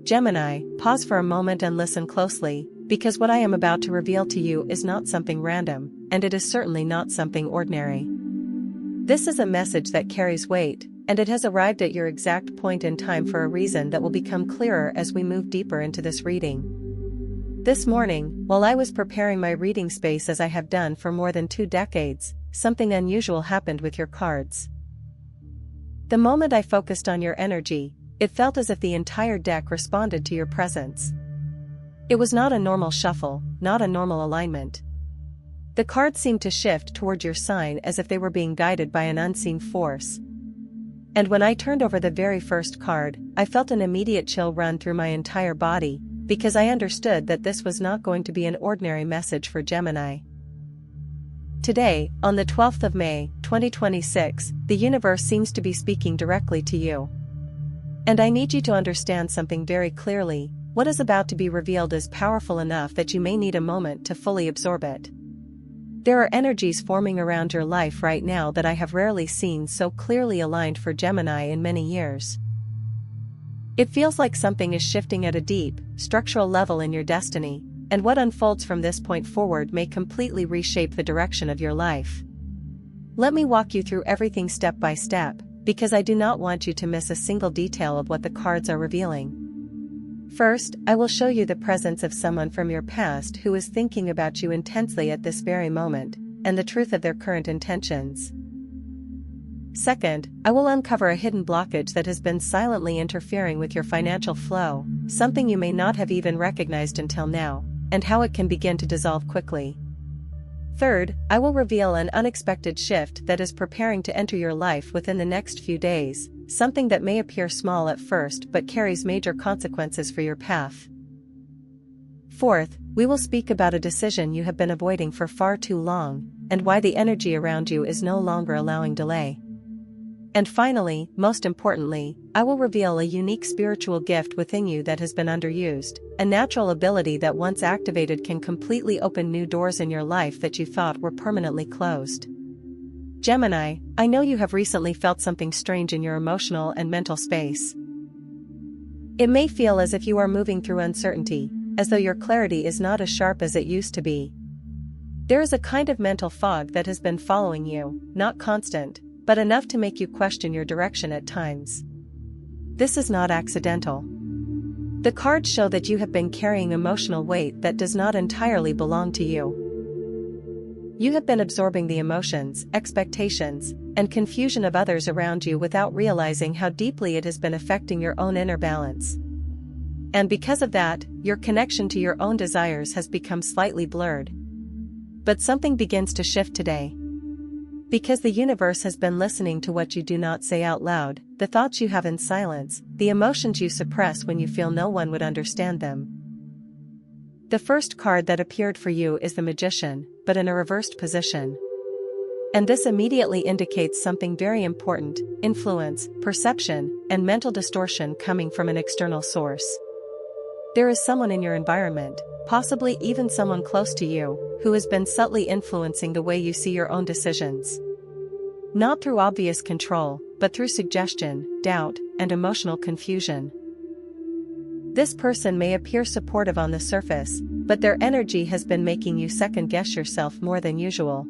Gemini, pause for a moment and listen closely, because what I am about to reveal to you is not something random, and it is certainly not something ordinary. This is a message that carries weight, and it has arrived at your exact point in time for a reason that will become clearer as we move deeper into this reading. This morning, while I was preparing my reading space as I have done for more than 2 decades, something unusual happened with your cards. The moment I focused on your energy, it felt as if the entire deck responded to your presence. It was not a normal shuffle, not a normal alignment. The cards seemed to shift toward your sign as if they were being guided by an unseen force. And when I turned over the very first card, I felt an immediate chill run through my entire body, because I understood that this was not going to be an ordinary message for Gemini. Today, on the 12th of May, 2026, the universe seems to be speaking directly to you. And I need you to understand something very clearly. What is about to be revealed is powerful enough that you may need a moment to fully absorb it. There are energies forming around your life right now that I have rarely seen so clearly aligned for Gemini in many years. It feels like something is shifting at a deep, structural level in your destiny, and what unfolds from this point forward may completely reshape the direction of your life. Let me walk you through everything step by step, because I do not want you to miss a single detail of what the cards are revealing. First, I will show you the presence of someone from your past who is thinking about you intensely at this very moment, and the truth of their current intentions. Second, I will uncover a hidden blockage that has been silently interfering with your financial flow, something you may not have even recognized until now, and how it can begin to dissolve quickly. Third, I will reveal an unexpected shift that is preparing to enter your life within the next few days, something that may appear small at first but carries major consequences for your path. Fourth, we will speak about a decision you have been avoiding for far too long, and why the energy around you is no longer allowing delay. And finally, most importantly, I will reveal a unique spiritual gift within you that has been underused, a natural ability that once activated can completely open new doors in your life that you thought were permanently closed. Gemini, I know you have recently felt something strange in your emotional and mental space. It may feel as if you are moving through uncertainty, as though your clarity is not as sharp as it used to be. There is a kind of mental fog that has been following you, not constant, but enough to make you question your direction at times. This is not accidental. The cards show that you have been carrying emotional weight that does not entirely belong to you. You have been absorbing the emotions, expectations, and confusion of others around you without realizing how deeply it has been affecting your own inner balance. And because of that, your connection to your own desires has become slightly blurred. But something begins to shift today. Because the universe has been listening to what you do not say out loud, the thoughts you have in silence, the emotions you suppress when you feel no one would understand them. The first card that appeared for you is the Magician, but in a reversed position. And this immediately indicates something very important: influence, perception, and mental distortion coming from an external source. There is someone in your environment, possibly even someone close to you, who has been subtly influencing the way you see your own decisions. Not through obvious control, but through suggestion, doubt, and emotional confusion. This person may appear supportive on the surface, but their energy has been making you second-guess yourself more than usual.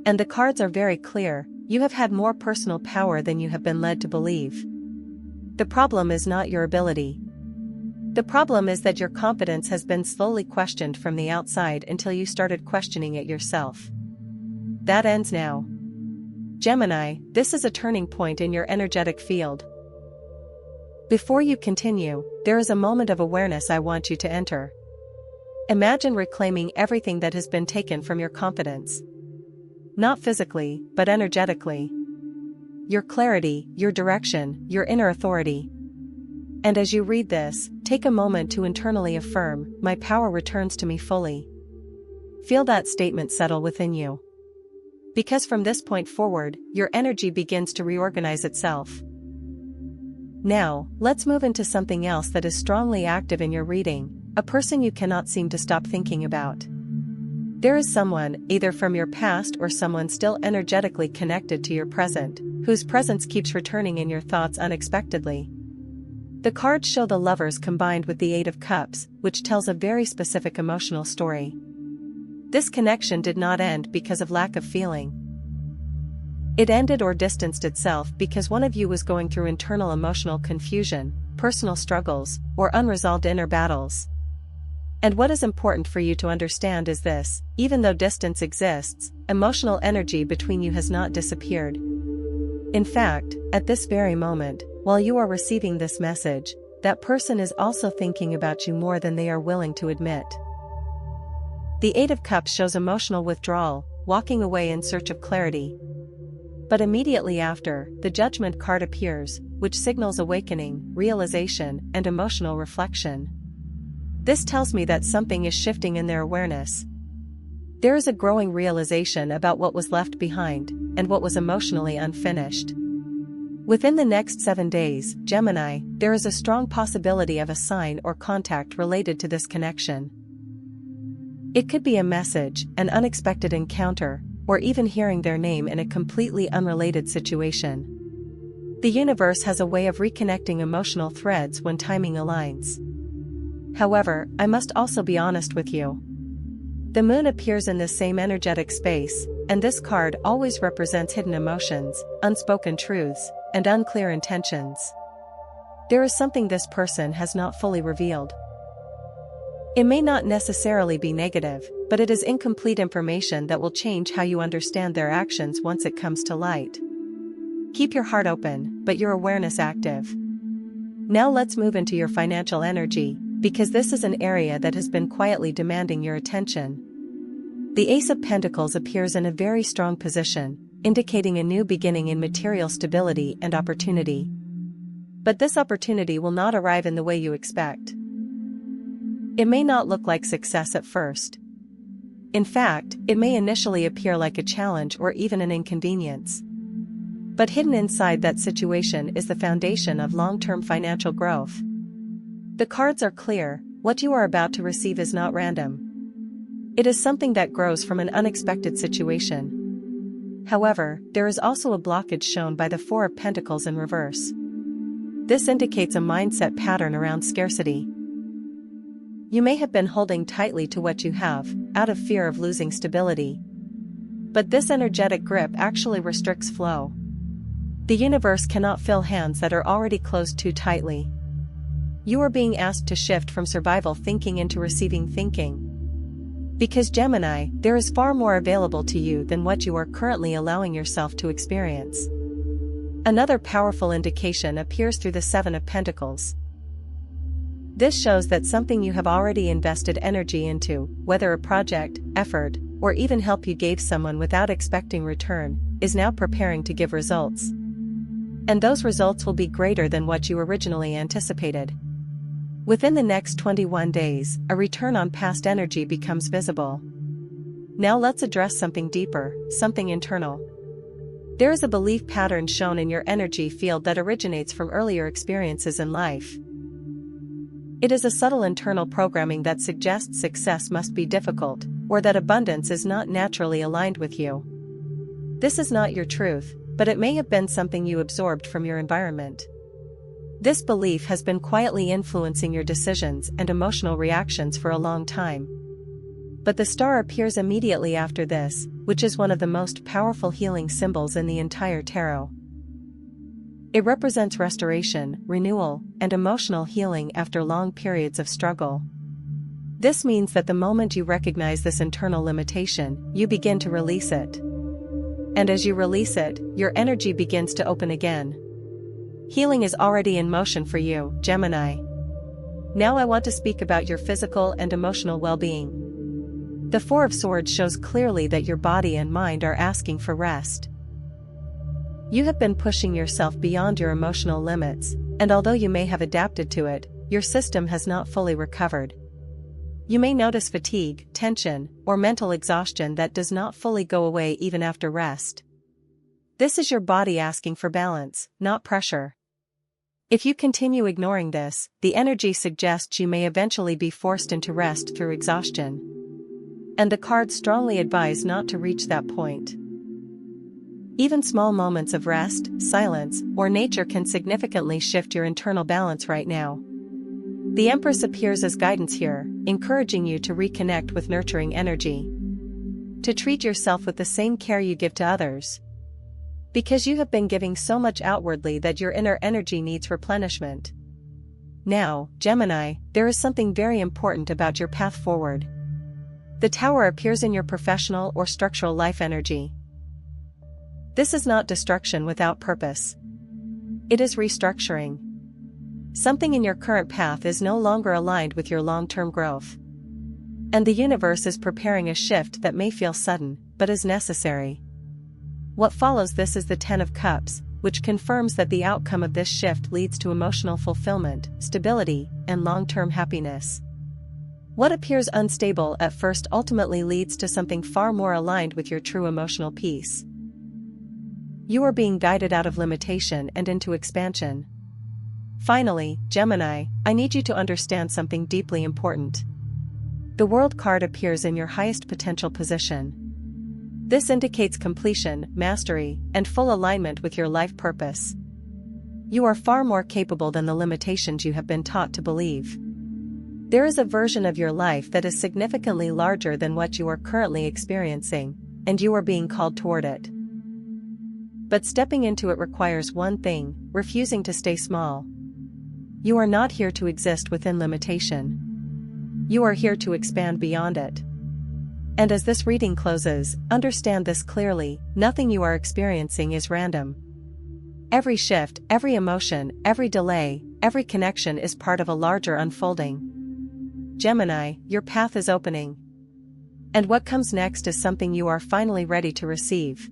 And the cards are very clear: you have had more personal power than you have been led to believe. The problem is not your ability. The problem is that your confidence has been slowly questioned from the outside until you started questioning it yourself. That ends now. Gemini, this is a turning point in your energetic field. Before you continue, there is a moment of awareness I want you to enter. Imagine reclaiming everything that has been taken from your confidence. Not physically, but energetically. Your clarity, your direction, your inner authority. And as you read this, take a moment to internally affirm, "My power returns to me fully." Feel that statement settle within you. Because from this point forward, your energy begins to reorganize itself. Now, let's move into something else that is strongly active in your reading, a person you cannot seem to stop thinking about. There is someone, either from your past or someone still energetically connected to your present, whose presence keeps returning in your thoughts unexpectedly. The cards show the Lovers combined with the Eight of Cups, which tells a very specific emotional story. This connection did not end because of lack of feeling. It ended or distanced itself because one of you was going through internal emotional confusion, personal struggles, or unresolved inner battles. And what is important for you to understand is this: even though distance exists, emotional energy between you has not disappeared. In fact, at this very moment, while you are receiving this message, that person is also thinking about you more than they are willing to admit. The Eight of Cups shows emotional withdrawal, walking away in search of clarity. But immediately after, the Judgment card appears, which signals awakening, realization, and emotional reflection. This tells me that something is shifting in their awareness. There is a growing realization about what was left behind, and what was emotionally unfinished. Within the next 7 days, Gemini, there is a strong possibility of a sign or contact related to this connection. It could be a message, an unexpected encounter, or even hearing their name in a completely unrelated situation. The universe has a way of reconnecting emotional threads when timing aligns. However, I must also be honest with you. The moon appears in this same energetic space, and this card always represents hidden emotions, unspoken truths, and unclear intentions. There is something this person has not fully revealed. It may not necessarily be negative, but it is incomplete information that will change how you understand their actions once it comes to light. Keep your heart open, but your awareness active. Now let's move into your financial energy, because this is an area that has been quietly demanding your attention. The Ace of Pentacles appears in a very strong position, indicating a new beginning in material stability and opportunity. But this opportunity will not arrive in the way you expect. It may not look like success at first. In fact, it may initially appear like a challenge or even an inconvenience. But hidden inside that situation is the foundation of long-term financial growth. The cards are clear: what you are about to receive is not random. It is something that grows from an unexpected situation. However, there is also a blockage shown by the Four of Pentacles in reverse. This indicates a mindset pattern around scarcity. You may have been holding tightly to what you have, out of fear of losing stability. But this energetic grip actually restricts flow. The universe cannot fill hands that are already closed too tightly. You are being asked to shift from survival thinking into receiving thinking. Because Gemini, there is far more available to you than what you are currently allowing yourself to experience. Another powerful indication appears through the Seven of Pentacles. This shows that something you have already invested energy into, whether a project, effort, or even help you gave someone without expecting return, is now preparing to give results. And those results will be greater than what you originally anticipated. Within the next 21 days, a return on past energy becomes visible. Now let's address something deeper, something internal. There is a belief pattern shown in your energy field that originates from earlier experiences in life. It is a subtle internal programming that suggests success must be difficult, or that abundance is not naturally aligned with you. This is not your truth, but it may have been something you absorbed from your environment. This belief has been quietly influencing your decisions and emotional reactions for a long time. But the star appears immediately after this, which is one of the most powerful healing symbols in the entire tarot. It represents restoration, renewal, and emotional healing after long periods of struggle. This means that the moment you recognize this internal limitation, you begin to release it. And as you release it, your energy begins to open again. Healing is already in motion for you, Gemini. Now I want to speak about your physical and emotional well-being. The Four of Swords shows clearly that your body and mind are asking for rest. You have been pushing yourself beyond your emotional limits, and although you may have adapted to it, your system has not fully recovered. You may notice fatigue, tension, or mental exhaustion that does not fully go away even after rest. This is your body asking for balance, not pressure. If you continue ignoring this, the energy suggests you may eventually be forced into rest through exhaustion. And the cards strongly advise not to reach that point. Even small moments of rest, silence, or nature can significantly shift your internal balance right now. The Empress appears as guidance here, encouraging you to reconnect with nurturing energy. To treat yourself with the same care you give to others. Because you have been giving so much outwardly that your inner energy needs replenishment. Now, Gemini, there is something very important about your path forward. The Tower appears in your professional or structural life energy. This is not destruction without purpose. It is restructuring. Something in your current path is no longer aligned with your long-term growth. And the universe is preparing a shift that may feel sudden, but is necessary. What follows this is the Ten of Cups, which confirms that the outcome of this shift leads to emotional fulfillment, stability, and long-term happiness. What appears unstable at first ultimately leads to something far more aligned with your true emotional peace. You are being guided out of limitation and into expansion. Finally, Gemini, I need you to understand something deeply important. The World card appears in your highest potential position. This indicates completion, mastery, and full alignment with your life purpose. You are far more capable than the limitations you have been taught to believe. There is a version of your life that is significantly larger than what you are currently experiencing, and you are being called toward it. But stepping into it requires one thing: refusing to stay small. You are not here to exist within limitation. You are here to expand beyond it. And as this reading closes, understand this clearly: nothing you are experiencing is random. Every shift, every emotion, every delay, every connection is part of a larger unfolding. Gemini, your path is opening. And what comes next is something you are finally ready to receive.